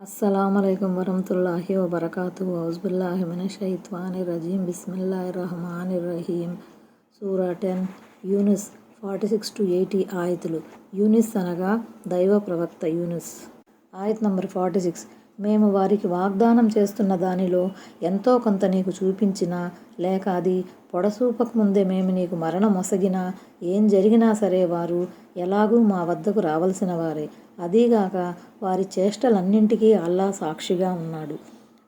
अस्सलामुअलैकुम वरहमतुल्लाहि वबरकातुहू औज़ुबिल्लाहि मिनश्शैतानिर्रजीम बिस्मिल्लाहिर्रहमानिर्रहीम సూరా 10 యూనుస్ 46-80 ఆయతులు. యూనుస్ అనగా దైవ ప్రవక్త యూనుస్. ఆయత్ నంబర్ 46. మేము వారికి వాగ్దానం చేస్తున్న దానిలో ఎంతో కొంత నీకు చూపించినా లేక అది పొడసూపక ముందే మేము నీకు మరణం ఒసగినా ఏం జరిగినా సరే వారు ఎలాగూ మా వద్దకు రావలసిన వారే. అదీగాక వారి చేష్టలన్నింటికీ అల్లా సాక్షిగా ఉన్నాడు.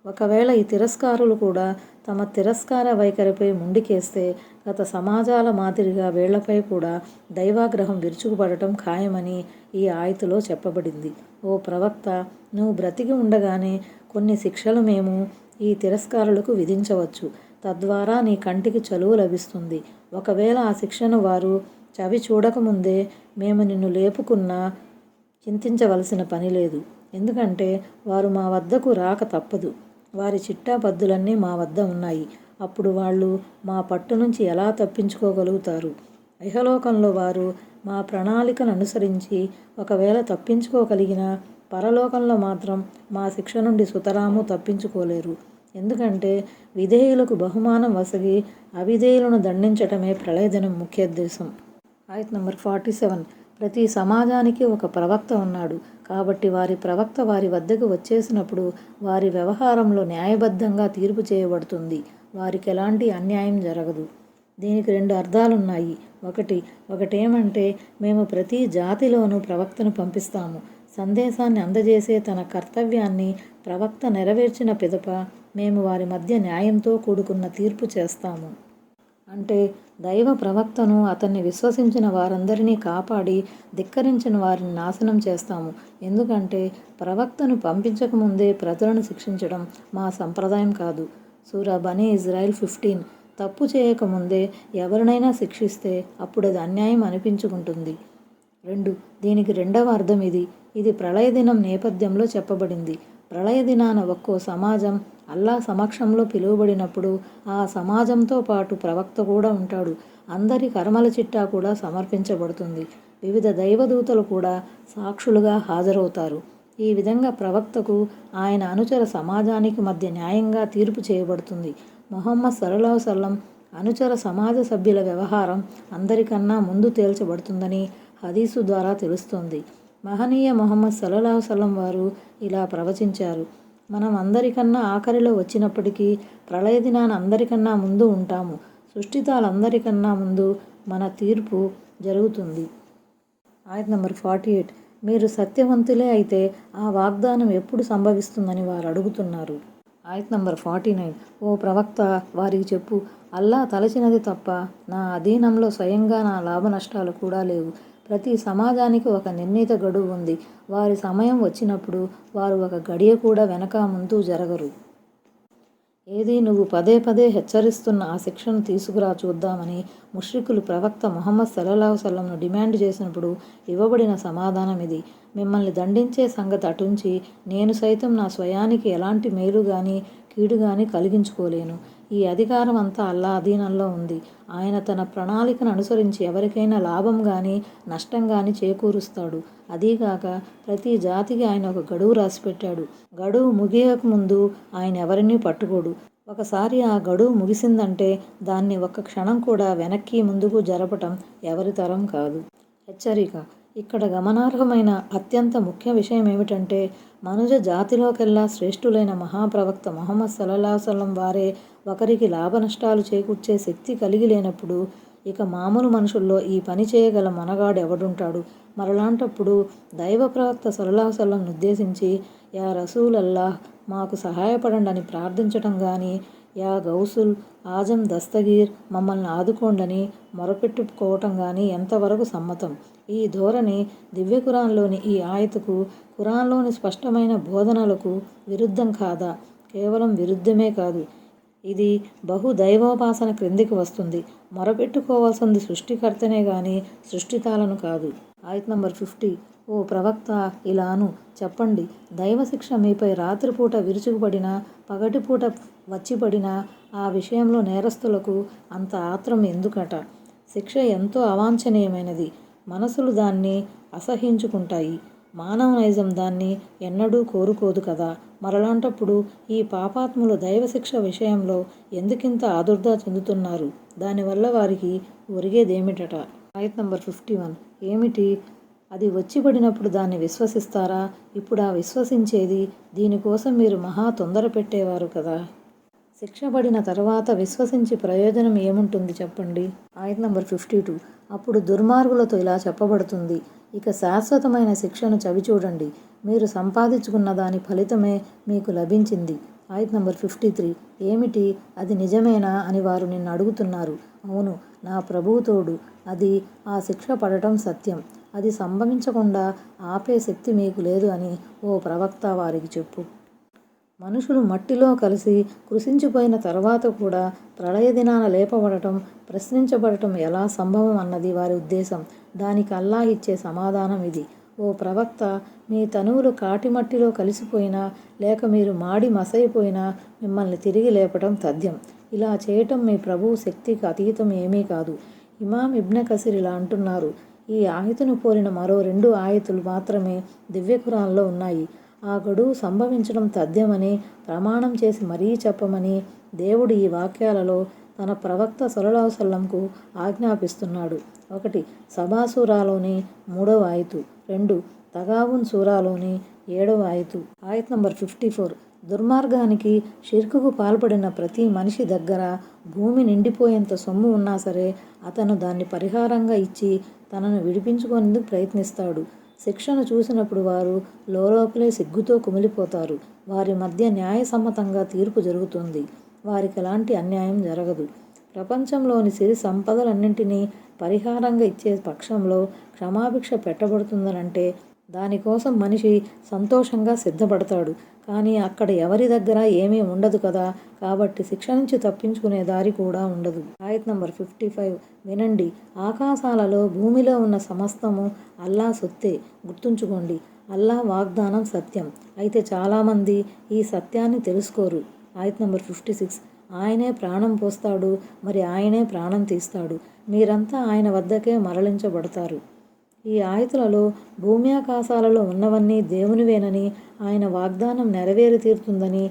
ఒకవేళ ఈ తిరస్కారులు కూడా తమ తిరస్కార వైఖరిపై ముండికేస్తే గత సమాజాల మాదిరిగా వీళ్లపై కూడా దైవాగ్రహం విరుచుకుపడటం ఖాయమని ఈ ఆయతులో చెప్పబడింది. ఓ ప్రవక్త, నువ్వు బ్రతికి ఉండగానే కొన్ని శిక్షలు మేము ఈ తిరస్కారులకు విధించవచ్చు. తద్వారా నీ కంటికి చలువ లభిస్తుంది. ఒకవేళ ఆ శిక్షను వారు చవి చూడకముందే మేము నిన్ను లేపుకున్నా చింతించవలసిన పని లేదు. ఎందుకంటే వారు మా వద్దకు రాక తప్పదు. వారి చిట్టాపద్దులన్నీ మా వద్ద ఉన్నాయి. అప్పుడు వాళ్ళు మా పట్టు నుంచి ఎలా తప్పించుకోగలుగుతారు? ఇహలోకంలో వారు మా ప్రణాళికను అనుసరించి ఒకవేళ తప్పించుకోగలిగినా పరలోకంలో మాత్రం మా శిక్ష నుండి సుతరాము తప్పించుకోలేరు. ఎందుకంటే విధేయులకు బహుమానం వసగి అవిధేయులను దండించటమే ప్రళయదినం ముఖ్యోద్దేశం. ఆయత్ నంబర్ 47. ప్రతి సమాజానికి ఒక ప్రవక్త ఉన్నాడు. కాబట్టి వారి ప్రవక్త వారి వద్దకు వచ్చేసినప్పుడు వారి వ్యవహారంలో న్యాయబద్ధంగా తీర్పు చేయబడుతుంది. వారికి ఎలాంటి అన్యాయం జరగదు. దీనికి 2 అర్థాలున్నాయి. ఒకటేమంటే మేము ప్రతి జాతిలోనూ ప్రవక్తను పంపిస్తాము. సందేశాన్ని అందజేసే తన కర్తవ్యాన్ని ప్రవక్త నెరవేర్చిన పిదప మేము వారి మధ్య న్యాయంతో కూడుకున్న తీర్పు చేస్తాము. అంటే దైవ ప్రవక్తను అతన్ని విశ్వసించిన వారందరినీ కాపాడి ధిక్కరించిన వారిని నాశనం చేస్తాము. ఎందుకంటే ప్రవక్తను పంపించకముందే ప్రజలను శిక్షించడం మా సంప్రదాయం కాదు. సూరా బనీ ఇజ్రాయిల్ 15. తప్పు చేయకముందే ఎవరినైనా శిక్షిస్తే అప్పుడు అది అన్యాయం అనిపించుకుంటుంది. 2. దీనికి 2వ అర్థం ఇది ప్రళయదినం నేపథ్యంలో చెప్పబడింది. ప్రళయదినాన ఒక్కో సమాజం అల్లా సమక్షంలో పిలువబడినప్పుడు ఆ సమాజంతో పాటు ప్రవక్త కూడా ఉంటాడు. అందరి కర్మల చిట్టా కూడా సమర్పించబడుతుంది. వివిధ దైవదూతలు కూడా సాక్షులుగా హాజరవుతారు. ఈ విధంగా ప్రవక్తకు ఆయన అనుచర సమాజానికి మధ్య న్యాయంగా తీర్పు చేయబడుతుంది. ముహమ్మద్ సల్లల్లాహు అలైహి వసల్లం అనుచర సమాజ సభ్యుల వ్యవహారం అందరికన్నా ముందు తేల్చబడుతుందని హదీసు ద్వారా తెలుస్తోంది. మహనీయ ముహమ్మద్ సల్లల్లాహు అలైహి వసల్లం వారు ఇలా ప్రవచించారు: మనం అందరికన్నా ఆఖరిలో వచ్చినప్పటికీ ప్రళయదినాన అందరికన్నా ముందు ఉంటాము. సృష్టితాలందరికన్నా ముందు మన తీర్పు జరుగుతుంది. ఆయత్ నంబర్ 48. మీరు సత్యవంతులే అయితే ఆ వాగ్దానం ఎప్పుడు సంభవిస్తుందని వారు అడుగుతున్నారు. ఆయత్ నంబర్ 49. ఓ ప్రవక్త, వారికి చెప్పు, అల్లా తలచినది తప్ప నా అధీనంలో స్వయంగా నా లాభ నష్టాలు కూడా లేవు. ప్రతి సమాజానికి ఒక నిర్ణీత గడువు ఉంది. వారి సమయం వచ్చినప్పుడు వారు ఒక గడియ కూడా వెనక ముందు జరగరు. ఏది నువ్వు పదే పదే హెచ్చరిస్తున్న ఆ శిక్షను తీసుకురా చూద్దామని ముష్రికులు ప్రవక్త ముహమ్మద్ సల్లల్లాహు అలైహి వసల్లంను డిమాండ్ చేసినప్పుడు ఇవ్వబడిన సమాధానం ఇది: మిమ్మల్ని దండించే సంగతి అటుంచి నేను సైతం నా స్వయానికి ఎలాంటి మేలు గాని కీడు గాని కలిగించుకోలేను. ఈ అధికారం అంతా అల్లా అధీనంలో ఉంది. ఆయన తన ప్రణాళికను అనుసరించి ఎవరికైనా లాభం గాని నష్టం గాని చేకూరుస్తాడు. అదీగాక ప్రతి జాతికి ఆయన ఒక గడువు రాసిపెట్టాడు. గడువు ముగియక ముందు ఆయన ఎవరినీ పట్టుకోడు. ఒకసారి ఆ గడువు ముగిసిందంటే దాన్ని ఒక్క క్షణం కూడా వెనక్కి ముందుకు జరపటం ఎవరి తరం కాదు. హెచ్చరిక: ఇక్కడ గమనార్హమైన అత్యంత ముఖ్య విషయం ఏమిటంటే మనుజ జాతిలోకెల్లా శ్రేష్ఠులైన మహాప్రవక్త ముహమ్మద్ సల్లల్లాహు అలైహి వసల్లం వారే ఒకరికి లాభ నష్టాలు చేకూర్చే శక్తి కలిగి లేనప్పుడు ఇక మామూలు మనుషుల్లో ఈ పని చేయగల మొనగాడు ఎవడుంటాడు? మరలాంటప్పుడు దైవ ప్రవక్త సల్లల్లాహు అలైహి వసల్లంను ఉద్దేశించి యా రసూలల్లాహ్, మాకు సహాయపడండి అని ప్రార్థించటం గాని, యా గౌసుల్ ఆజం దస్తగీర్, మమ్మల్ని ఆదుకోండని మొరపెట్టుకోవటం గాని ఎంతవరకు సమ్మతం? ఈ ధోరణి దివ్య ఖురాన్లోని ఈ ఆయతుకు, ఖురాన్లోని స్పష్టమైన బోధనలకు విరుద్ధం కాదా? కేవలం విరుద్ధమే కాదు, ఇది బహు దైవోపాసన క్రిందికి వస్తుంది. మొరపెట్టుకోవాల్సింది సృష్టికర్తనే గాని సృష్టితాలను కాదు. ఆయత్ నంబర్ 50. ఓ ప్రవక్త, ఇలాను చెప్పండి: దైవశిక్ష మీపై రాత్రిపూట విరుచుకుపడినా పగటిపూట వచ్చిపడినా ఆ విషయంలో నేరస్తులకు అంత ఆత్రం ఎందుకట? శిక్ష ఎంతో అవాంఛనీయమైనది. మనసులు దాన్ని అసహ్యించుకుంటాయి. మానవ నైజం దాన్ని ఎన్నడూ కోరుకోదు కదా. మరలాంటప్పుడు ఈ పాపాత్ములు దైవశిక్ష విషయంలో ఎందుకింత ఆదుర్ద చెందుతున్నారు? దానివల్ల వారికి ఒరిగేదేమిటట? ఆయత్ నంబర్ 51. ఏమిటి? అది వచ్చి పడినప్పుడు దాన్ని విశ్వసిస్తారా? ఇప్పుడా విశ్వసించేది? దీనికోసం మీరు మహా తొందర పెట్టేవారు కదా. శిక్ష పడిన తర్వాత విశ్వసించి ప్రయోజనం ఏముంటుంది చెప్పండి? ఆయత్ నంబర్ 52. అప్పుడు దుర్మార్గులతో ఇలా చెప్పబడుతుంది, ఇక శాశ్వతమైన శిక్షను చవిచూడండి. మీరు సంపాదించుకున్న దాని ఫలితమే మీకు లభించింది. ఆయత్ నంబర్ 53. ఏమిటి? అది నిజమేనా అని వారు నిన్ను అడుగుతున్నారు. అవును, నా ప్రభువు తోడు. అది ఆ శిక్ష పడటం సత్యం. అది సంభవించకుండా ఆపే శక్తి మీకు లేదు అని ఓ ప్రవక్త వారికి చెప్పు. మనుషులు మట్టిలో కలిసి కృశించిపోయిన తర్వాత కూడా ప్రళయ దినాన లేపబడటం, ప్రశ్నించబడటం ఎలా సంభవం అన్నది వారి ఉద్దేశం. దానికి అల్లాహ్ ఇచ్చే సమాధానం ఇది. ఓ ప్రవక్త, మీ తనువులు కాటిమట్టిలో కలిసిపోయినా లేక మీరు మాడి మసైపోయినా మిమ్మల్ని తిరిగి లేపటం తథ్యం. ఇలా చేయటం మీ ప్రభువు శక్తికి అతీతం ఏమీ కాదు. ఇమాం ఇబ్న్ కసీర్ ఇలా అంటున్నారు, ఈ ఆయతును పోలిన మరో 2 ఆయతులు మాత్రమే దివ్య ఖురాన్లో ఉన్నాయి. ఆ గడువు సంభవించడం తథ్యమని ప్రమాణం చేసి మరీ చెప్పమని దేవుడు ఈ వాక్యాలలో తన ప్రవక్త సల్లల్లాహు అలైహి వసల్లంకు ఆజ్ఞాపిస్తున్నాడు. 1 సబా సూరాలోని 3వ ఆయతు, 2 తగావున్ సూరాలోని 7వ ఆయతు. ఆయత్ నంబర్ 54. దుర్మార్గానికి, షిర్కుకు పాల్పడిన ప్రతి మనిషి దగ్గర భూమి నిండిపోయేంత సొమ్ము ఉన్నా సరే అతను దాన్ని పరిహారంగా ఇచ్చి తనను విడిపించుకునేందుకు ప్రయత్నిస్తాడు. శిక్షను చూసినప్పుడు వారు లోపలే సిగ్గుతో కుమిలిపోతారు. వారి మధ్య న్యాయసమ్మతంగా తీర్పు జరుగుతుంది. వారికి ఎలాంటి అన్యాయం జరగదు. ప్రపంచంలోని సిరి సంపదలన్నింటినీ పరిహారంగా ఇచ్చే పక్షంలో క్షమాభిక్ష పెట్టబడుతుందనంటే దానికోసం మనిషి సంతోషంగా సిద్ధపడతాడు. కానీ అక్కడ ఎవరి దగ్గర ఏమీ ఉండదు కదా. కాబట్టి శిక్ష నుంచి తప్పించుకునే దారి కూడా ఉండదు. ఆయత్ నంబర్ 55. వినండి, ఆకాశాలలో భూమిలో ఉన్న సమస్తము అల్లాహ్ సొత్తే. గుర్తుంచుకోండి, అల్లాహ్ వాగ్దానం సత్యం. అయితే చాలామంది ఈ సత్యాన్ని తెలుసుకోరు. ఆయత్ నంబర్ 56. ఆయనే ప్రాణం పోస్తాడు, మరి ఆయనే ప్రాణం తీస్తాడు. మీరంతా ఆయన వద్దకే మరలించబడతారు. ఈ ఆయతులలో భూమి ఆకాశాలలో ఉన్నవన్నీ దేవునివేనని, ఆయన వాగ్దానం నెరవేరి తీరుతుందని,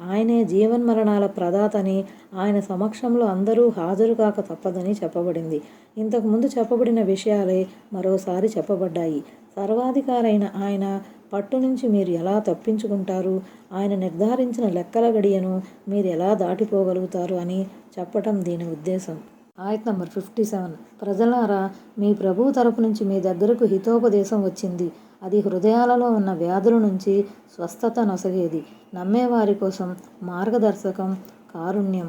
ఆయనే జీవన్మరణాల ప్రదాతని, ఆయన సమక్షంలో అందరూ హాజరు కాక తప్పదని చెప్పబడింది. ఇంతకుముందు చెప్పబడిన విషయాలే మరోసారి చెప్పబడ్డాయి. సర్వాధికారైన ఆయన పట్టు నుంచి మీరు ఎలా తప్పించుకుంటారు? ఆయన నిర్ధారించిన లెక్కల గడియను మీరు ఎలా దాటిపోగలుగుతారు అని చెప్పటం దీని ఉద్దేశం. ఆయత్ నంబర్ 57. ప్రజలారా, మీ ప్రభువు తరపు నుంచి మీ దగ్గరకు హితోపదేశం వచ్చింది. అది హృదయాలలో ఉన్న వ్యాధుల నుంచి స్వస్థత నొసగేది. నమ్మేవారి కోసం మార్గదర్శకం, కారుణ్యం.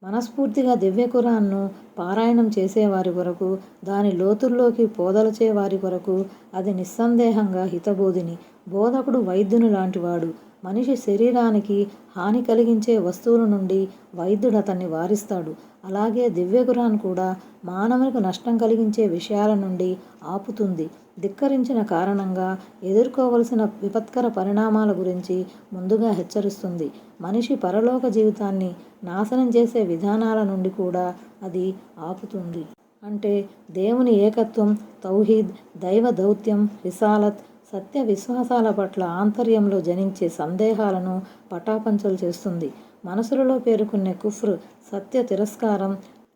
మనస్ఫూర్తిగా దివ్య ఖురాన్ను పారాయణం చేసేవారి కొరకు, దాని లోతుల్లోకి పోదలచే వారి కొరకు అది నిస్సందేహంగా హితబోధిని. బోధకుడు వైద్యుని లాంటివాడు. మనిషి శరీరానికి హాని కలిగించే వస్తువుల నుండి వైద్యుడు అతన్ని వారిస్తాడు. అలాగే దివ్య ఖురాన్ కూడా మానవునికి నష్టం కలిగించే విషయాల నుండి ఆపుతుంది. ధిక్కరించిన కారణంగా ఎదుర్కోవలసిన విపత్కర పరిణామాల గురించి ముందుగా హెచ్చరిస్తుంది. మనిషి పరలోక జీవితాన్ని నాశనం చేసే విధానాల నుండి కూడా అది ఆపుతుంది. అంటే దేవుని ఏకత్వం, తౌహీద్, దైవ దౌత్యం, రిసాలత్, సత్య విశ్వాసాల పట్ల ఆంతర్యంలో జనించే సందేహాలను పటాపంచలు చేస్తుంది. మనసులలో పేరుకునే కుఫ్ర్, సత్య తిరస్కారం,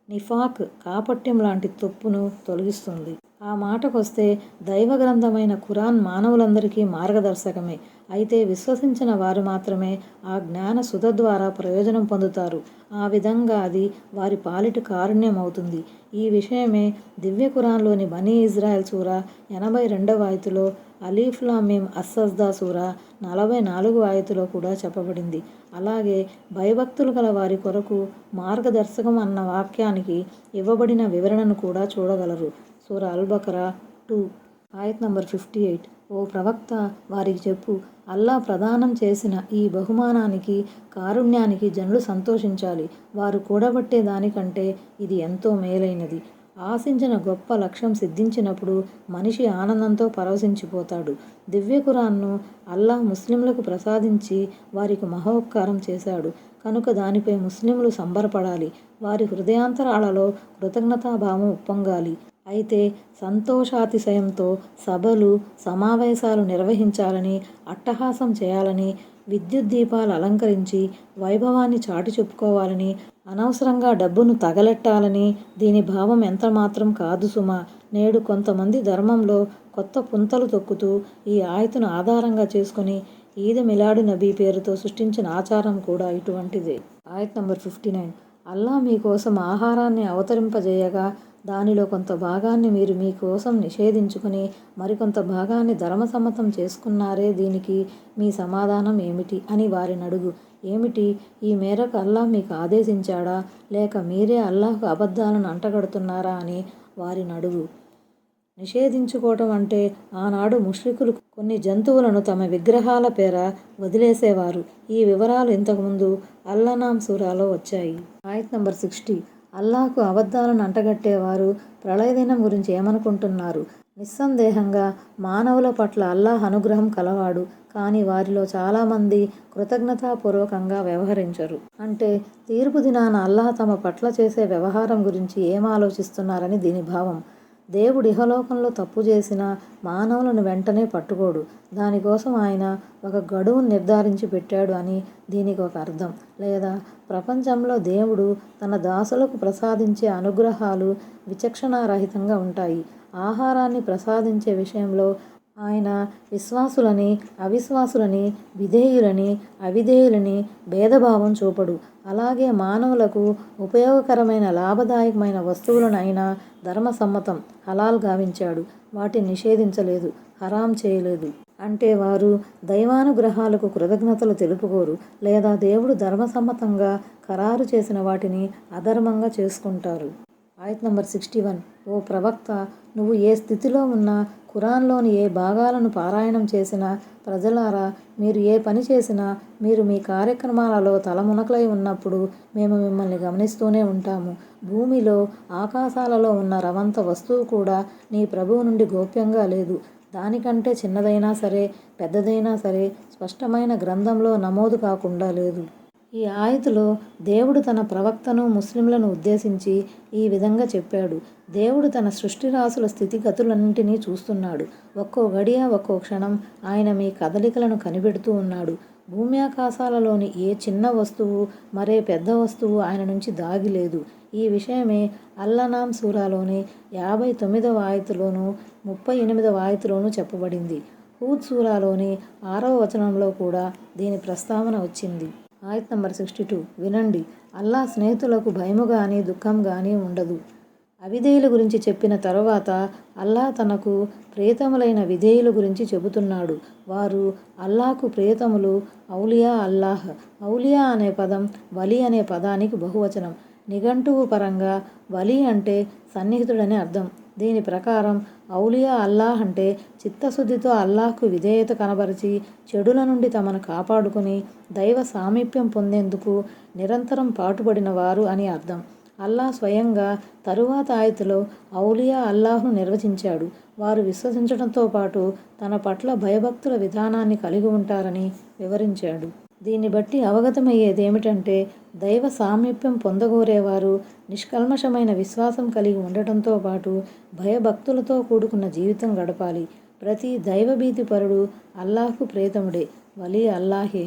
నిఫాక్, కాపట్యం లాంటి తప్పును తొలగిస్తుంది. ఆ మాటకొస్తే దైవ గ్రంథమైన ఖురాన్ మానవులందరికీ మార్గదర్శకమే. అయితే విశ్వసించిన వారు మాత్రమే ఆ జ్ఞాన సుధ ద్వారా ప్రయోజనం పొందుతారు. ఆ విధంగా అది వారి పాలిట కారుణ్యం అవుతుంది. ఈ విషయమే దివ్య ఖురాన్లోని బనీ ఇజ్రాయెల్ సూరా 82వ ఆయతులో, అలీఫ్ లామ్ మీమ్ అస్-సజ్దా సూరా 44వ ఆయతులో కూడా చెప్పబడింది. అలాగే భయభక్తులు గల వారి కొరకు మార్గదర్శకం అన్న వాక్యానికి ఇవ్వబడిన వివరణను కూడా చూడగలరు. సూరా అల్-బకరా 2. ఆయత్ నంబర్ 58. ఓ ప్రవక్త, వారికి చెప్పు, అల్లాహ్ ప్రదానం చేసిన ఈ బహుమానానికి, కారుణ్యానికి జనులు సంతోషించాలి. వారు కూడబట్టే దానికంటే ఇది ఎంతో మేలైనది. ఆశించిన గొప్ప లక్ష్యం సిద్ధించినప్పుడు మనిషి ఆనందంతో పరవశించిపోతాడు. దివ్య ఖురాన్ను అల్లాహ్ ముస్లింలకు ప్రసాదించి వారికి మహోపకారం చేశాడు కనుక దానిపై ముస్లింలు సంబరపడాలి. వారి హృదయాంతరాలలో కృతజ్ఞతాభావం ఉప్పొంగాలి. అయితే సంతోషాతిశయంతో సభలు, సమావేశాలు నిర్వహించాలని, అట్టహాసం చేయాలని, విద్యుత్ దీపాలు అలంకరించి వైభవాన్ని చాటి చెప్పుకోవాలని, అనవసరంగా డబ్బును తగలెట్టాలని దీని భావం ఎంతమాత్రం కాదు సుమా. నేడు కొంతమంది ధర్మంలో కొత్త పుంతలు తొక్కుతూ ఈ ఆయతును ఆధారంగా చేసుకుని ఈద్ మిలాడు నబీ పేరుతో సృష్టించిన ఆచారం కూడా ఇటువంటిదే. ఆయత్ నంబర్ 59. అల్లా మీకోసం ఆహారాన్ని అవతరింపజేయగా దానిలో కొంత భాగాన్ని మీరు మీకోసం నిషేధించుకుని మరికొంత భాగాన్ని ధర్మసమ్మతం చేసుకున్నారే, దీనికి మీ సమాధానం ఏమిటి అని వారినడుగు. ఏమిటి? ఈ మేరకు అల్లాహ్ మీకు ఆదేశించాడా, లేక మీరే అల్లాహ్కు అబద్ధాలను అంటగడుతున్నారా అని వారినడుగు. నిషేధించుకోవటం అంటే ఆనాడు ముష్రికులు కొన్ని జంతువులను తమ విగ్రహాల పేర వదిలేసేవారు. ఈ వివరాలు ఇంతకుముందు అల్-అనామ్ సూరాలో వచ్చాయి. ఆయత్ నంబర్ 60. అల్లాహ్కు అబద్ధాలను అంటగట్టేవారు ప్రళయదినం గురించి ఏమనుకుంటున్నారు? నిస్సందేహంగా మానవుల పట్ల అల్లాహ్ అనుగ్రహం కలవాడు. కానీ వారిలో చాలామంది కృతజ్ఞతాపూర్వకంగా వ్యవహరించరు. అంటే తీర్పు దినాన అల్లాహ్ తమ పట్ల చేసే వ్యవహారం గురించి ఏం ఆలోచిస్తున్నారని దీని భావం. దేవుడు ఇహలోకంలో తప్పు చేసిన మానవులను వెంటనే పట్టుకోడు. దానికోసం ఆయన ఒక గడువును నిర్ధారించి పెట్టాడు అని దీనికి ఒక అర్థం. లేదా ప్రపంచంలో దేవుడు తన దాసులకు ప్రసాదించే అనుగ్రహాలు విచక్షణారహితంగా ఉంటాయి. ఆహారాన్ని ప్రసాదించే విషయంలో ఆయన విశ్వాసులని, అవిశ్వాసులని, విధేయులని, అవిధేయులని భేదభావం చూపడు. అలాగే మానవులకు ఉపయోగకరమైన, లాభదాయకమైన వస్తువులను ఆయన ధర్మసమ్మతం, హలాల్ గావించాడు. వాటిని నిషేధించలేదు, హరాం చేయలేదు. అంటే వారు దైవానుగ్రహాలకు కృతజ్ఞతలు తెలుపుకోరు, లేదా దేవుడు ధర్మసమ్మతంగా ఖరారు చేసిన వాటిని అధర్మంగా చేసుకుంటారు. ఆయత్ నంబర్ 61. ఓ ప్రవక్త, నువ్వు ఏ స్థితిలో ఉన్నా, ఖురాన్లోని ఏ భాగాలను పారాయణం చేసినా, ప్రజలారా, మీరు ఏ పని చేసినా, మీరు మీ కార్యక్రమాలలో తలమునకలై ఉన్నప్పుడు మేము మిమ్మల్ని గమనిస్తూనే ఉంటాము. భూమిలో, ఆకాశాలలో ఉన్న రవంత వస్తువు కూడా నీ ప్రభువు నుండి గోప్యంగా లేదు. దానికంటే చిన్నదైనా సరే, పెద్దదైనా సరే స్పష్టమైన గ్రంథంలో నమోదు కాకుండా లేదు. ఈ ఆయతులో దేవుడు తన ప్రవక్తను, ముస్లింలను ఉద్దేశించి ఈ విధంగా చెప్పాడు. దేవుడు తన సృష్టి రాసుల స్థితిగతులన్నింటినీ చూస్తున్నాడు. ఒక్కో గడియ, ఒక్కో క్షణం ఆయన మీ కదలికలను కనిపెడుతూ ఉన్నాడు. భూమి ఆకాశాలలోని ఏ చిన్న వస్తువు, మరే పెద్ద వస్తువు ఆయన నుంచి దాగి లేదు. ఈ విషయమే అల్-అనామ్ సూరాలోని 59వ ఆయతులోను 38వ ఆయతులోను చెప్పబడింది. హూద్ సూరాలోని 6వ వచనంలో కూడా దీని ప్రస్తావన వచ్చింది. ఆయత్ నంబర్ 62. వినండి, అల్లాహ్ స్నేహితులకు భయము గాని, దుఃఖం గాని ఉండదు. అవిధేయుల గురించి చెప్పిన తరువాత అల్లాహ్ తనకు ప్రియతములైన విధేయుల గురించి చెబుతున్నాడు. వారు అల్లాహ్కు ప్రియతములు, ఔలియా అల్లాహ్. ఔలియా అనే పదం వలి అనే పదానికి బహువచనం. నిఘంటువు పరంగా వలి అంటే సన్నిహితుడని అర్థం. దీని ప్రకారం ఔలియా అల్లాహ్ అంటే చిత్తశుద్ధితో అల్లాహ్కు విధేయత కనబరిచి చెడుల నుండి తమను కాపాడుకుని దైవ సామీప్యం పొందేందుకు నిరంతరం పాటుపడిన వారు అని అర్థం. అల్లాహ్ స్వయంగా తరువాత ఆయతులో ఔలియా అల్లాహ్ను నిర్వచించాడు. వారు విశ్వసించడంతో పాటు తన పట్ల భయభక్తుల విధానాన్ని కలిగి ఉంటారని వివరించాడు. దీన్ని బట్టి అవగతమయ్యేదేమిటంటే దైవ సామీప్యం పొందగోరేవారు నిష్కల్మషమైన విశ్వాసం కలిగి ఉండటంతో పాటు భయభక్తులతో కూడుకున్న జీవితం గడపాలి. ప్రతి దైవభీతిపరుడు అల్లాహ్కు ప్రియతముడే, వలి అల్లాహే.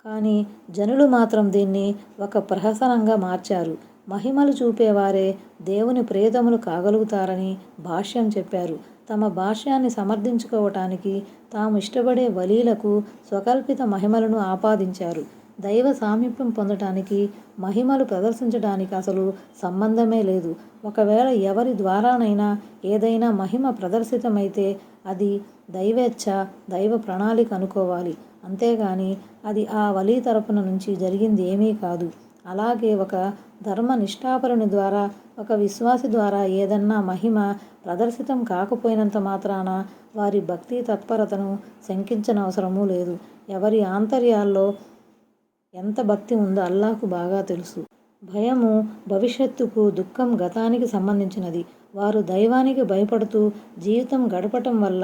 కానీ జనులు మాత్రం దీన్ని ఒక ప్రహసనంగా మార్చారు. మహిమలు చూపేవారే దేవుని ప్రియతములు కాగలుగుతారని భాష్యం చెప్పారు. తమ భాష్యాన్ని సమర్థించుకోవటానికి తాము ఇష్టపడే వలీలకు స్వకల్పిత మహిమలను ఆపాదించారు. దైవ సామీప్యం పొందటానికి, మహిమలు ప్రదర్శించడానికి అసలు సంబంధమే లేదు. ఒకవేళ ఎవరి ద్వారానైనా ఏదైనా మహిమ ప్రదర్శితమైతే అది దైవేచ్ఛ, దైవ ప్రణాళిక అనుకోవాలి. అంతేగాని అది ఆ వలీ తరపున నుంచి జరిగింది ఏమీ కాదు. అలాగే ఒక ధర్మ నిష్ఠాపరుని ద్వారా, ఒక విశ్వాసి ద్వారా ఏదన్నా మహిమ ప్రదర్శితం కాకపోయినంత మాత్రాన వారి భక్తి తత్పరతను శంకించనవసరమూ లేదు. ఎవరి ఆంతర్యాల్లో ఎంత భక్తి ఉందో అల్లాహ్కు బాగా తెలుసు. భయము భవిష్యత్తుకు, దుఃఖం గతానికి సంబంధించినది. వారు దైవానికి భయపడుతూ జీవితం గడపటం వల్ల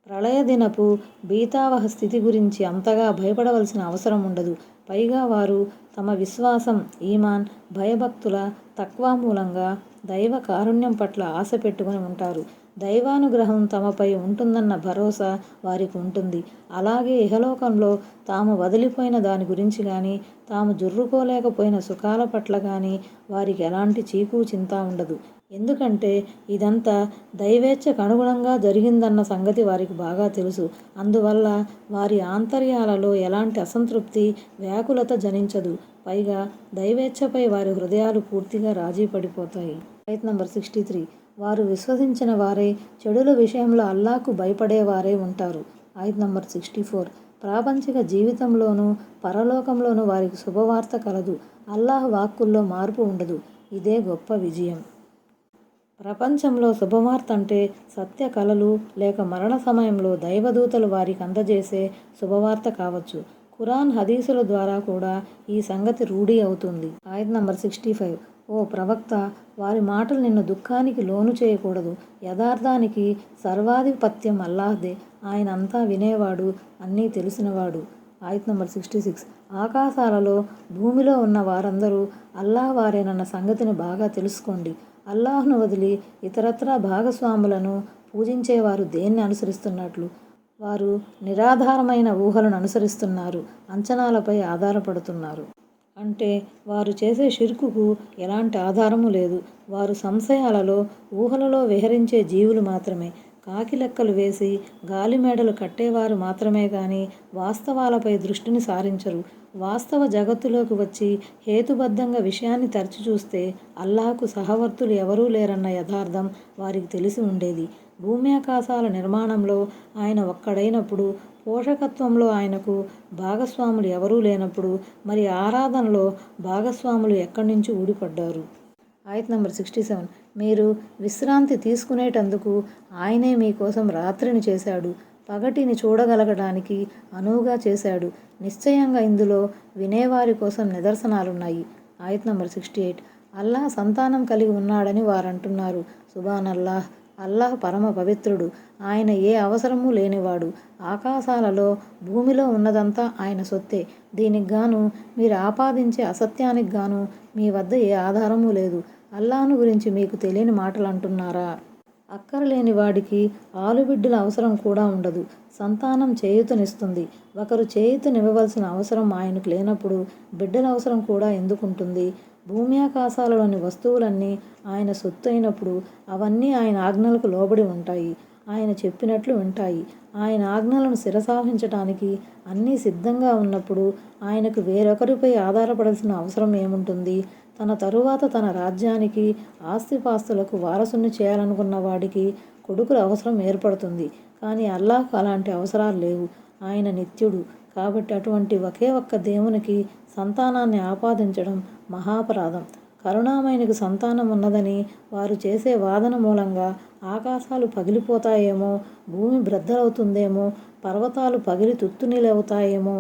ప్రళయదినపు భీతావహ స్థితి గురించి అంతగా భయపడవలసిన అవసరం ఉండదు. పైగా వారు తమ విశ్వాసం, ఈమాన్, భయభక్తుల తక్వా మూలంగా దైవ కారుణ్యం పట్ల ఆశ పెట్టుకుని ఉంటారు. దైవానుగ్రహం తమపై ఉంటుందన్న భరోసా వారికి ఉంటుంది. అలాగే ఇహలోకంలో తాము వదిలిపోయిన దాని గురించి కానీ, తాము జుర్రుకోలేకపోయిన సుఖాల పట్ల కానీ వారికి ఎలాంటి చీకు చింత ఉండదు. ఎందుకంటే ఇదంతా దైవేచ్ఛకు అనుగుణంగా జరిగిందన్న సంగతి వారికి బాగా తెలుసు. అందువల్ల వారి ఆంతర్యాలలో ఎలాంటి అసంతృప్తి, వ్యాకులత జనించదు. పైగా దైవేచ్ఛపై వారి హృదయాలు పూర్తిగా రాజీ పడిపోతాయి. ఆయత్ నంబర్ 63. వారు విశ్వసించిన వారే చెడుల విషయంలో అల్లాహ్కు భయపడేవారే ఉంటారు. ఆయత్ నంబర్ 64. ప్రాపంచిక జీవితంలోనూ పరలోకంలోనూ వారికి శుభవార్త కలదు. అల్లాహ్ వాక్కుల్లో మార్పు ఉండదు. ఇదే గొప్ప విజయం. ప్రపంచంలో శుభవార్త అంటే సత్య కలలు లేక మరణ సమయంలో దైవదూతలు వారికి అందజేసే శుభవార్త కావచ్చు. ఖురాన్, హదీసుల ద్వారా కూడా ఈ సంగతి రూఢి అవుతుంది. ఆయత్ నంబర్ 65. ఓ ప్రవక్త, వారి మాటలు నిన్ను దుఃఖానికి లోను చేయకూడదు. యథార్థానికి సర్వాధిపత్యం అల్లాహ్దే. ఆయన అంతా వినేవాడు, అన్నీ తెలిసినవాడు. ఆయత్ నంబర్ 66. ఆకాశాలలో భూమిలో ఉన్న వారందరూ అల్లాహ్ వారేనన్న సంగతిని బాగా తెలుసుకోండి. అల్లాహ్ను వదిలి ఇతరత్రా భాగస్వాములను పూజించేవారు దేన్ని అనుసరిస్తున్నట్లు? వారు నిరాధారమైన ఊహలను అనుసరిస్తున్నారు, అంచనాలపై ఆధారపడుతున్నారు. అంటే వారు చేసే షిర్కుకు ఎలాంటి ఆధారము లేదు. వారు సంశయాలలో, ఊహలలో విహరించే జీవులు మాత్రమే. కాకి లెక్కలు వేసి గాలిమేడలు కట్టేవారు మాత్రమే కానీ వాస్తవాలపై దృష్టిని సారించరు. వాస్తవ జగత్తులోకి వచ్చి హేతుబద్ధంగా విషయాన్ని తరచి చూస్తే అల్లాహ్కు సహవర్తులు ఎవరూ లేరన్న యథార్థం వారికి తెలిసి ఉండేది. భూమి ఆకాశాల నిర్మాణంలో ఆయన ఒక్కడైనప్పుడు, పోషకత్వంలో ఆయనకు భాగస్వాములు ఎవరూ లేనప్పుడు మరి ఆరాధనలో భాగస్వాములు ఎక్కడి నుంచి ఊడిపడ్డారు? ఆయత్ నంబర్ 67. మీరు విశ్రాంతి తీసుకునేటందుకు ఆయనే మీకోసం రాత్రిని చేశాడు, పగటిని చూడగలగడానికి అనువుగా చేశాడు. నిశ్చయంగా ఇందులో వినేవారి కోసం నిదర్శనాలున్నాయి. ఆయత్ నంబర్ 68. అల్లాహ్ సంతానం కలిగి ఉన్నాడని వారంటున్నారు. సుబానల్లాహ్, అల్లాహ్ పరమ పవిత్రుడు. ఆయన ఏ అవసరమూ లేనివాడు. ఆకాశాలలో భూమిలో ఉన్నదంతా ఆయన సొత్తే. దీనికి గాను మీరు ఆపాదించే అసత్యానికి గాను మీ వద్ద ఏ ఆధారమూ లేదు. అల్లాహ్ను గురించి మీకు తెలియని మాటలు అంటున్నారా? అక్కరలేని వాడికి ఆలుబిడ్డల అవసరం కూడా ఉండదు. సంతానం చేయూతనిస్తుంది. ఒకరు చేయూతనివ్వవలసిన అవసరం ఆయనకు లేనప్పుడు బిడ్డల అవసరం కూడా ఎందుకుంటుంది? భూమి ఆకాశాలలోని వస్తువులన్నీ ఆయన సొత్తు అయినప్పుడు అవన్నీ ఆయన ఆజ్ఞలకు లోబడి ఉంటాయి. ఆయన చెప్పినట్లు వింటాయి. ఆయన ఆజ్ఞలను శిరసావహించటానికి అన్నీ సిద్ధంగా ఉన్నప్పుడు ఆయనకు వేరొకరిపై ఆధారపడాల్సిన అవసరం ఏముంటుంది? తన తరువాత తన రాజ్యానికి, ఆస్తిపాస్తులకు వారసుని చేయాలనుకున్న వాడికి కొడుకుల అవసరం ఏర్పడుతుంది. కానీ అల్లాహ్కు అలాంటి అవసరాలు లేవు. ఆయన నిత్యుడు. కాబట్టి అటువంటి ఒకే ఒక్క దేవునికి సంతానాన్ని ఆపాదించడం మహాపరాధం. కరుణామయునికి సంతానం ఉన్నదని వారు చేసే వాదన మూలంగా ఆకాశాలు పగిలిపోతాయేమో, భూమి బ్రద్దలవుతుందేమో, పర్వతాలు పగిలి తుత్తునిలవుతాయేమో.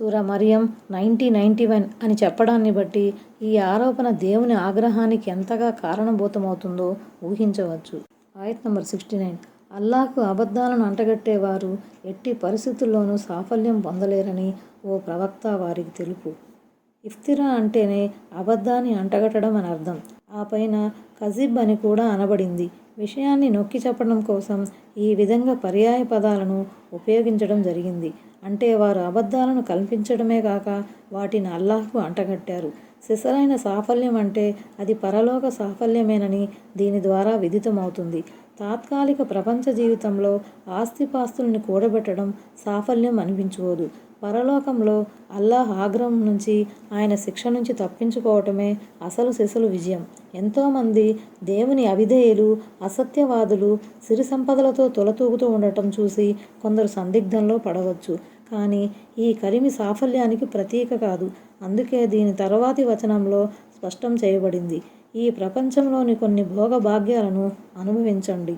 సూరా మరియం 90:91 అని చెప్పడాన్ని బట్టి ఈ ఆరోపణ దేవుని ఆగ్రహానికి ఎంతగా కారణభూతమవుతుందో ఊహించవచ్చు. ఆయత్ నంబర్ 69. అల్లాహ్కు అబద్ధాలను అంటగట్టేవారు ఎట్టి పరిస్థితుల్లోనూ సాఫల్యం పొందలేరని ఓ ప్రవక్త వారికి తెలుపు. ఇఫ్తిరా అంటేనే అబద్ధాన్ని అంటగట్టడం అని అర్థం. ఆ పైన కజిబ్ అని కూడా అనబడింది. విషయాన్ని నొక్కి చెప్పడం కోసం ఈ విధంగా పర్యాయ పదాలను ఉపయోగించడం జరిగింది. అంటే వారు అబద్ధాలను కల్పించడమే కాక వాటిని అల్లాహ్కు అంటగట్టారు. సిసలైన సాఫల్యం అంటే అది పరలోక సాఫల్యమేనని దీని ద్వారా విదితమవుతుంది. తాత్కాలిక ప్రపంచ జీవితంలో ఆస్తిపాస్తుల్ని కూడబెట్టడం సాఫల్యం అనిపించుకోదు. పరలోకంలో అల్లాహ్ ఆగ్రహం నుంచి, ఆయన శిక్ష నుంచి తప్పించుకోవటమే అసలు సిసలు విజయం. ఎంతోమంది దేవుని అవిధేయులు, అసత్యవాదులు సిరి సంపదలతో తులతూగుతూ ఉండటం చూసి కొందరు సందిగ్ధంలో పడవచ్చు. కానీ ఈ కలిమి సాఫల్యానికి ప్రతీక కాదు. అందుకే దీని తర్వాతి వచనంలో స్పష్టం చేయబడింది, ఈ ప్రపంచంలోని కొన్ని భోగభాగ్యాలను అనుభవించండి.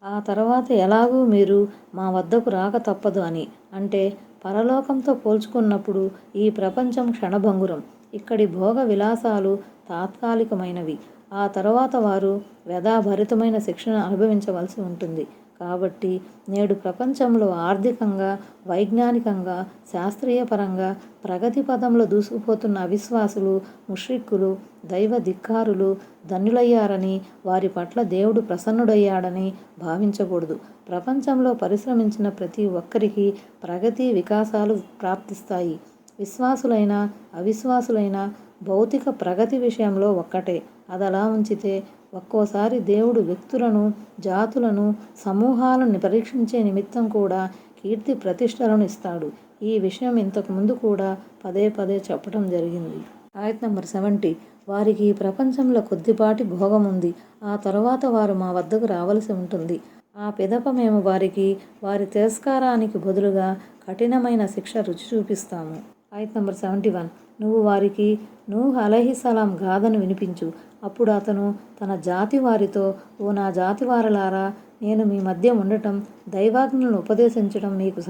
ఆ తర్వాత ఎలాగూ మీరు మా వద్దకు రాక తప్పదు అని. అంటే పరలోకంతో పోల్చుకున్నప్పుడు ఈ ప్రపంచం క్షణభంగురం. ఇక్కడి భోగ విలాసాలు తాత్కాలికమైనవి. ఆ తర్వాత వారు వ్యధాభరితమైన శిక్షను అనుభవించవలసి ఉంటుంది. కాబట్టి నేడు ప్రపంచంలో ఆర్థికంగా, వైజ్ఞానికంగా, శాస్త్రీయపరంగా ప్రగతి పదంలో దూసుకుపోతున్న అవిశ్వాసులు, ముష్రిక్కులు, దైవ ధిక్కారులు ధన్యులయ్యారని, వారి పట్ల దేవుడు ప్రసన్నుడయ్యాడని భావించకూడదు. ప్రపంచంలో పరిశ్రమించిన ప్రతి ఒక్కరికి ప్రగతి, వికాసాలు ప్రాప్తిస్తాయి. విశ్వాసులైనా అవిశ్వాసులైనా భౌతిక ప్రగతి విషయంలో ఒక్కటే. అదలా ఉంచితే ఒక్కోసారి దేవుడు వ్యక్తులను, జాతులను, సమూహాలను పరీక్షించే నిమిత్తం కూడా కీర్తి ప్రతిష్టలను ఇస్తాడు. ఈ విషయం ఇంతకు ముందు కూడా పదే పదే చెప్పడం జరిగింది. ఆయత్ నంబర్ 70. వారికి ఈ ప్రపంచంలో కొద్దిపాటి భోగం ఉంది. ఆ తరువాత వారు మా వద్దకు రావలసి ఉంటుంది. ఆ పిదప మేము వారికి వారి తిరస్కారానికి బదులుగా కఠినమైన శిక్ష రుచి చూపిస్తాము. ఆయత్ నంబర్ 71. నువ్వు వారికి నూహ్ అలైహిస్సలాం గాథను వినిపించు. అప్పుడు అతను తన జాతి వారితో, ఓ నా జాతి వారలారా, నేను మీ మధ్య ఉండటం, దైవాజ్ఞలను ఉపదేశించడం మీకు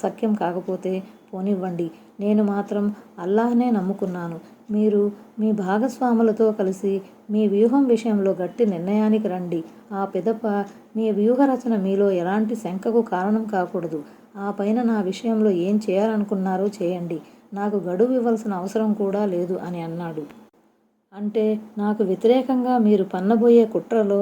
సఖ్యం కాకపోతే పోనివ్వండి. నేను మాత్రం అల్లాహ్నే నమ్ముకున్నాను. మీరు మీ భాగస్వాములతో కలిసి మీ వ్యూహం విషయంలో గట్టి నిర్ణయానికి రండి. ఆ పిదప మీ వ్యూహరచన మీలో ఎలాంటి శంకకు కారణం కాకూడదు. ఆ పైన నా విషయంలో ఏం చేయాలనుకున్నారో చేయండి. నాకు గడువు ఇవ్వాల్సిన అవసరం కూడా లేదు అని అన్నాడు. అంటే నాకు వ్యతిరేకంగా మీరు పన్నబోయే కుట్రలో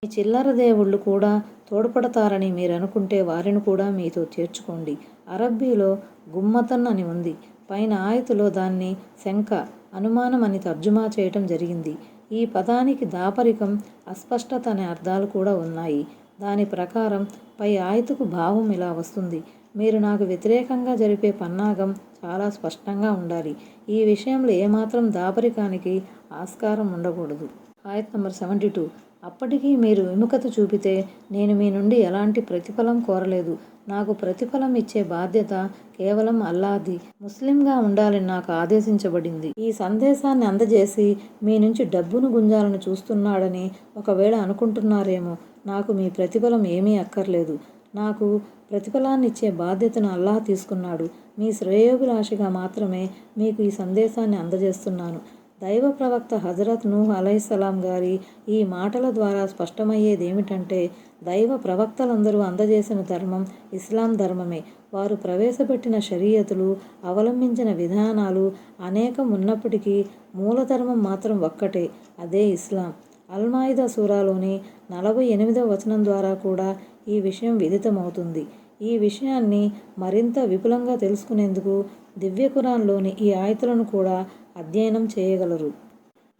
మీ చిల్లర దేవుళ్ళు కూడా తోడ్పడతారని మీరు అనుకుంటే వారిని కూడా మీతో చేర్చుకోండి. అరబ్బీలో గుమ్మతన్ అని ఉంది. పైన ఆయతులో దాన్ని శంక, అనుమానం అని తర్జుమా చేయటం జరిగింది. ఈ పదానికి దాపరికం, అస్పష్టత అనే అర్థాలు కూడా ఉన్నాయి. దాని ప్రకారం పై ఆయతుకు భావం ఇలా వస్తుంది: మీరు నాకు వ్యతిరేకంగా జరిపే పన్నాగం చాలా స్పష్టంగా ఉండాలి. ఈ విషయంలో ఏమాత్రం దాపరికానికి ఆస్కారం ఉండకూడదు. ఆయత్ నంబర్ 72. అప్పటికీ మీరు విముఖత చూపితే నేను మీ నుండి ఎలాంటి ప్రతిఫలం కోరలేదు. నాకు ప్రతిఫలం ఇచ్చే బాధ్యత కేవలం అల్లాహ్ది. ముస్లింగా ఉండాలని నాకు ఆదేశించబడింది. ఈ సందేశాన్ని అందజేసి మీ నుంచి డబ్బును గుంజాలని చూస్తున్నాడని ఒకవేళ అనుకుంటున్నారేమో. నాకు మీ ప్రతిఫలం ఏమీ అక్కర్లేదు. నాకు ప్రతిఫలాన్ని ఇచ్చే బాధ్యతను అల్లాహ్ తీసుకున్నాడు. మీ శ్రేయోభిలాషిగా మాత్రమే మీకు ఈ సందేశాన్ని అందజేస్తున్నాను. దైవ ప్రవక్త హజరత్ నూహ్ అలైహిస్సలాం గారి ఈ మాటల ద్వారా స్పష్టమయ్యేదేమిటంటే, దైవ ప్రవక్తలందరూ అందజేసిన ధర్మం ఇస్లాం ధర్మమే. వారు ప్రవేశపెట్టిన షరియతులు, అవలంబించిన విధానాలు అనేకం ఉన్నప్పటికీ మూలధర్మం మాత్రం ఒక్కటే, అదే ఇస్లాం. అల్-మాయిదా సూరాలోని 48వ వచనం ద్వారా కూడా ఈ విషయం విదితమవుతుంది. ఈ విషయాన్ని మరింత విపులంగా తెలుసుకునేందుకు దివ్య ఖురాన్లోని ఈ ఆయతులను కూడా అధ్యయనం చేయగలరు.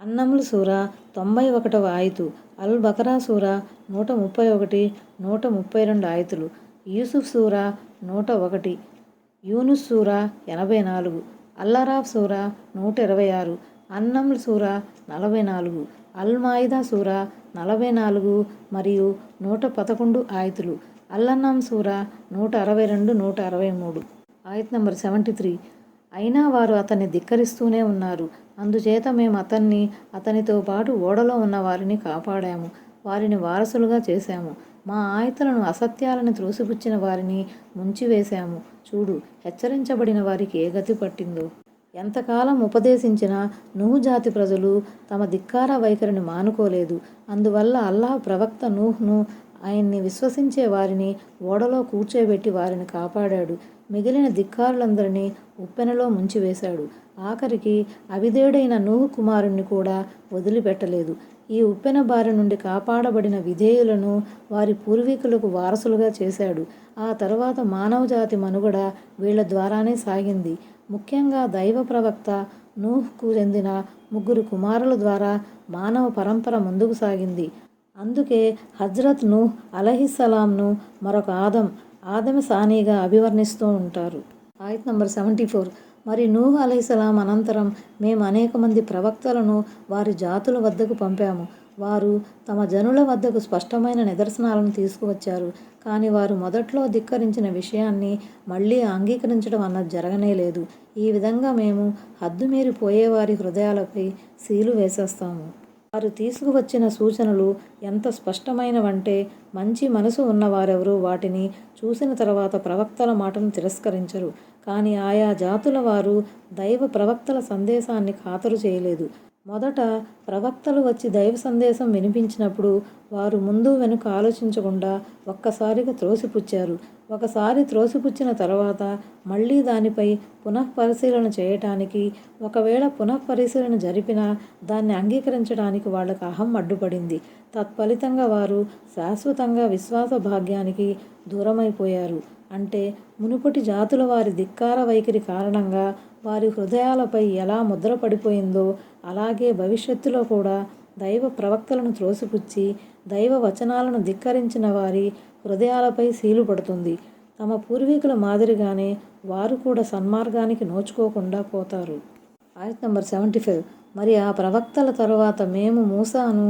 అన్నమ్ల్ సూరా 91వ ఆయతు, అల్ బకరా సూరా 131, 132 ఆయతులు, యూసుఫ్ సూరా 101, యూనుస్ సూరా 84, అల్-అరాఫ్ సూరా 126, అన్నమ్ల్ సూరా 44, అల్-మాయిదా సూరా 44 మరియు 111 ఆయతులు, అల్-అన్ఆమ్ సూరా 162, 163. ఆయత్ నంబర్ 73. అయినా వారు అతన్ని ధిక్కరిస్తూనే ఉన్నారు. అందుచేత మేము అతన్ని, అతనితో పాటు ఓడలో ఉన్న వారిని కాపాడాము, వారిని వారసులుగా చేశాము. మా ఆయతులను, అసత్యాలను త్రోసిపుచ్చిన వారిని ముంచివేశాము. చూడు, హెచ్చరించబడిన వారికి ఏ గతి పట్టిందో. ఎంతకాలం ఉపదేశించినా నూహ్ జాతి ప్రజలు తమ ధిక్కార వైఖరిని మానుకోలేదు. అందువల్ల అల్లాహ్ ప్రవక్త నూహ్ను, ఆయన్ని విశ్వసించే వారిని ఓడలో కూర్చోబెట్టి వారిని కాపాడాడు. మిగిలిన ధిక్కారులందరినీ ఉప్పెనలో ముంచివేశాడు. ఆఖరికి అవిధేయుడైన నూహ్ కుమారుణ్ణి కూడా వదిలిపెట్టలేదు. ఈ ఉప్పెన బారి నుండి కాపాడబడిన విధేయులను వారి పూర్వీకులకు వారసులుగా చేశాడు. ఆ తరువాత మానవజాతి మనుగడ వీళ్ల ద్వారానే సాగింది. ముఖ్యంగా దైవ ప్రవక్త నూహ్కు చెందిన 3 కుమారుల ద్వారా మానవ పరంపర ముందుకు సాగింది. అందుకే హజ్రత్ నూహ్ అలైహిస్సలాంను మరొక ఆదమ సానీగా అభివర్ణిస్తూ ఉంటారు. ఆయత్ నంబర్ 74. మరి నూహ్ అలైహిస్సలాం అనంతరం మేము అనేక మంది ప్రవక్తలను వారి జాతుల వద్దకు పంపాము. వారు తమ జనుల వద్దకు స్పష్టమైన నిదర్శనాలను తీసుకువచ్చారు. కానీ వారు మొదట్లో ధిక్కరించిన విషయాన్ని మళ్ళీ అంగీకరించడం అన్నది జరగనేలేదు. ఈ విధంగా మేము హద్దుమీరి పోయేవారి హృదయాలపై సీలు వేసేస్తాము. వారు తీసుకువచ్చిన సూచనలు ఎంత స్పష్టమైనవంటే మంచి మనసు ఉన్నవారెవరూ వాటిని చూసిన తర్వాత ప్రవక్తల మాటను తిరస్కరించరు. కానీ ఆయా జాతుల వారు దైవ ప్రవక్తల సందేశాన్ని ఖాతరు చేయలేదు. మొదట ప్రవక్తలు వచ్చి దైవ సందేశం వినిపించినప్పుడు వారు ముందు వెనుక ఆలోచించకుండా ఒక్కసారిగా త్రోసిపుచ్చారు. ఒకసారి త్రోసిపుచ్చిన తర్వాత మళ్ళీ దానిపై పునఃపరిశీలన చేయటానికి, ఒకవేళ పునఃపరిశీలన జరిపినా దాన్ని అంగీకరించడానికి వాళ్లకు అహం అడ్డుపడింది. తత్ఫలితంగా వారు శాశ్వతంగా విశ్వాస భాగ్యానికి దూరమైపోయారు. అంటే మునుపటి జాతుల వారి ధిక్కార వైఖరి కారణంగా వారి హృదయాలపై ఎలా ముద్ర పడిపోయిందో అలాగే భవిష్యత్తులో కూడా దైవ ప్రవక్తలను త్రోసిపుచ్చి దైవ వచనాలను ధిక్కరించిన వారి హృదయాలపై సీలు పడుతుంది. తమ పూర్వీకుల మాదిరిగానే వారు కూడా సన్మార్గానికి నోచుకోకుండా పోతారు. ఆయత్ నంబర్ 75. మరి ఆ ప్రవక్తల తరువాత మేము మూసాను,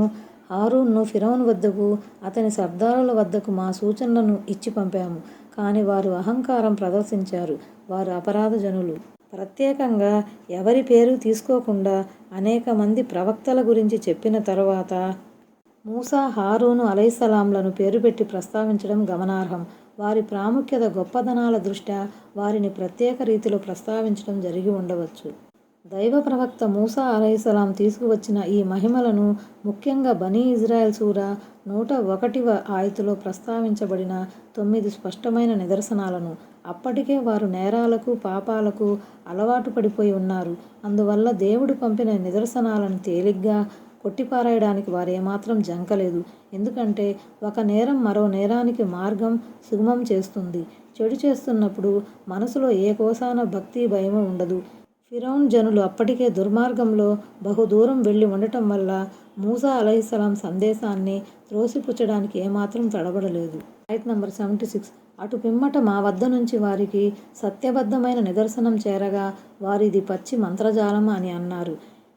హారూన్ను ఫిరౌను వద్దకు, అతని సర్దారుల వద్దకు మా సూచనలను ఇచ్చి పంపాము. కానీ వారు అహంకారం ప్రదర్శించారు. వారు అపరాధ జనులు. ప్రత్యేకంగా ఎవరి పేరు తీసుకోకుండా అనేక మంది ప్రవక్తల గురించి చెప్పిన తరువాత మూసా, హారూను అలైహిస్సలాంలను పేరు పెట్టి ప్రస్తావించడం గమనార్హం. వారి ప్రాముఖ్యత, గొప్పదనాల దృష్ట్యా వారిని ప్రత్యేక రీతిలో ప్రస్తావించడం జరిగి ఉండవచ్చు. దైవ ప్రవక్త మూసా అలైహిస్సలాం తీసుకువచ్చిన ఈ మహిమలను ముఖ్యంగా బనీ ఇజ్రాయెల్ సూరా 101వ ఆయతులో ప్రస్తావించబడిన 9 స్పష్టమైన నిదర్శనాలను. అప్పటికే వారు నేరాలకు, పాపాలకు అలవాటు పడిపోయి ఉన్నారు. అందువల్ల దేవుడు పంపిన నిదర్శనాలను తేలిగ్గా కొట్టిపారేయడానికి వారేమాత్రం జంకలేదు. ఎందుకంటే ఒక నేరం మరో నేరానికి మార్గం సుగమం చేస్తుంది. చెడు చేస్తున్నప్పుడు మనసులో ఏ కోసాన భక్తి, భయము ఉండదు. ఫిరౌన్ జనులు అప్పటికే దుర్మార్గంలో బహుదూరం వెళ్ళి ఉండటం వల్ల మూసా అలైహిస్సలాం సందేశాన్ని త్రోసిపుచ్చడానికి ఏమాత్రం తడబడలేదు. ఆయత్ నంబర్ 76. అటు పిమ్మట మా వద్ద నుంచి వారికి సత్యబద్ధమైన నిదర్శనం చేరగా వారిది పచ్చి మంత్రజాలం అని అన్నారు.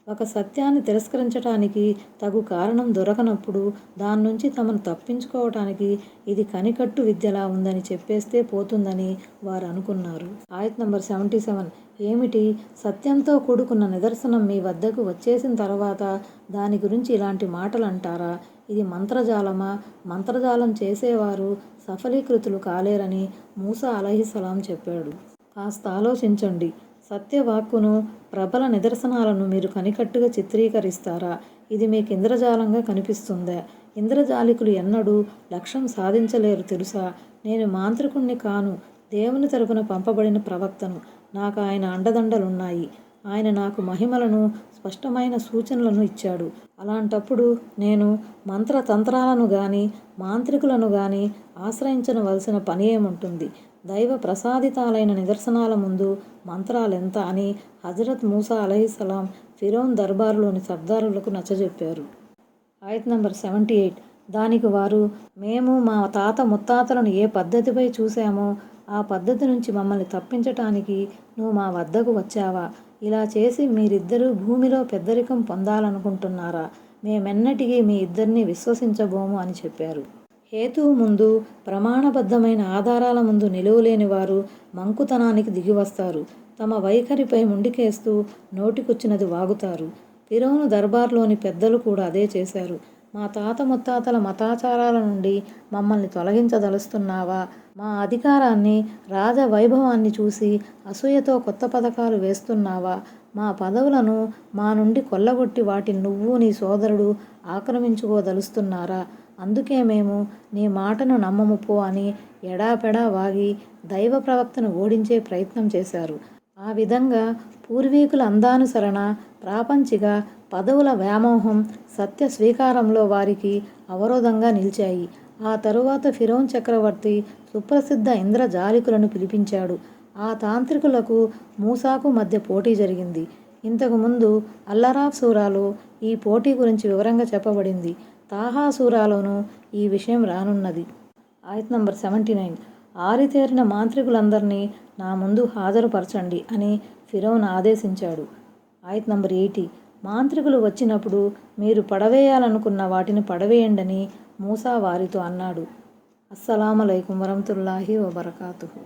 ఒక సత్యాన్ని తిరస్కరించటానికి తగు కారణం దొరకనప్పుడు దాని నుంచి తమను తప్పించుకోవటానికి ఇది కనికట్టు విద్యలా ఉందని చెప్పేస్తే పోతుందని వారు అనుకున్నారు. ఆయత్ నంబర్ 77. ఏమిటి? సత్యంతో కూడుకున్న నిదర్శనం మీ వద్దకు వచ్చేసిన తర్వాత దాని గురించి ఇలాంటి మాటలు అంటారా? ఇది మంత్రజాలమా? మంత్రజాలం చేసేవారు సఫలీకృతులు కాలేరని మూసా అలైహిస్సలాం చెప్పాడు. కాస్త ఆలోచించండి. సత్యవాక్కును, ప్రబల నిదర్శనాలను మీరు కనికట్టుగా చిత్రీకరిస్తారా? ఇది మీకు ఇంద్రజాలంగా కనిపిస్తుందా? ఇంద్రజాలికులు ఎన్నడూ లక్ష్యం సాధించలేరు తెలుసా? నేను మాంత్రికుణ్ణి కాను, దేవుని తరపున పంపబడిన ప్రవక్తను. నాకు ఆయన అండదండలున్నాయి. ఆయన నాకు మహిమలను, స్పష్టమైన సూచనలను ఇచ్చాడు. అలాంటప్పుడు నేను మంత్రతంత్రాలను గాని, మాంత్రికులను గాని ఆశ్రయించవలసిన పని ఏముంటుంది? దైవ ప్రసాదితాలైన నిదర్శనాల ముందు మంత్రాలెంత అని హజరత్ మూసా అలైహిస్సలాం ఫిరౌన్ దర్బారులోని సర్దారులకు నచ్చజెప్పారు. ఆయత్ నంబర్ 78. దానికి వారు, మేము మా తాత ముత్తాతలను ఏ పద్ధతిపై చూశామో ఆ పద్ధతి నుంచి మమ్మల్ని తప్పించటానికి నువ్వు మా వద్దకు వచ్చావా? ఇలా చేసి మీరిద్దరూ భూమిలో పెద్దరికం పొందాలనుకుంటున్నారా? మేమెన్నటికీ మీ ఇద్దరిని విశ్వసించబోము అని చెప్పారు. హేతువు ముందు, ప్రమాణబద్ధమైన ఆధారాల ముందు నిలువలేని వారు మంకుతనానికి దిగివస్తారు. తమ వైఖరిపై ముండికేస్తూ నోటికొచ్చినది వాగుతారు. ఫిరౌను దర్బార్లోని పెద్దలు కూడా అదే చేశారు. మా తాత ముత్తాతల మతాచారాల నుండి మమ్మల్ని తొలగించదలుస్తున్నావా? మా అధికారాన్ని, రాజవైభవాన్ని చూసి అసూయతో కొత్త పథకాలు వేస్తున్నావా? మా పదవులను మా నుండి కొల్లగొట్టి వాటిని నువ్వు, నీ సోదరుడు ఆక్రమించుకోదలుస్తున్నారా? అందుకే మేము నీ మాటను నమ్మము పో అని ఎడాపెడా వాగి దైవ ప్రవక్తను ఓడించే ప్రయత్నం చేశారు. ఆ విధంగా పూర్వీకుల అందానుసరణ, ప్రాపంచిక పదవుల వ్యామోహం సత్య స్వీకారంలో వారికి అవరోధంగా నిలిచాయి. ఆ తరువాత ఫిరౌన్ చక్రవర్తి సుప్రసిద్ధ ఇంద్రజాలికులను పిలిపించాడు. ఆ తాంత్రికులకు మూసాకు మధ్య పోటీ జరిగింది. ఇంతకుముందు అల్-అరాఫ్ సూరాలో ఈ పోటీ గురించి వివరంగా చెప్పబడింది. తాహా సూరాలోనూ ఈ విషయం రానున్నది. ఆయత్ నంబర్ 79. ఆరితేరిన మాంత్రికులందరినీ నా ముందు హాజరుపరచండి అని ఫిరౌన్ ఆదేశించాడు. ఆయత్ నంబర్ 80. మాంత్రికులు వచ్చినప్పుడు మీరు పడవేయాలనుకున్న వాటిని పడవేయండని మూసా వారితో అన్నాడు. అస్సలాము అలైకుం వరహ్మతుల్లాహి వబరకాతుహు.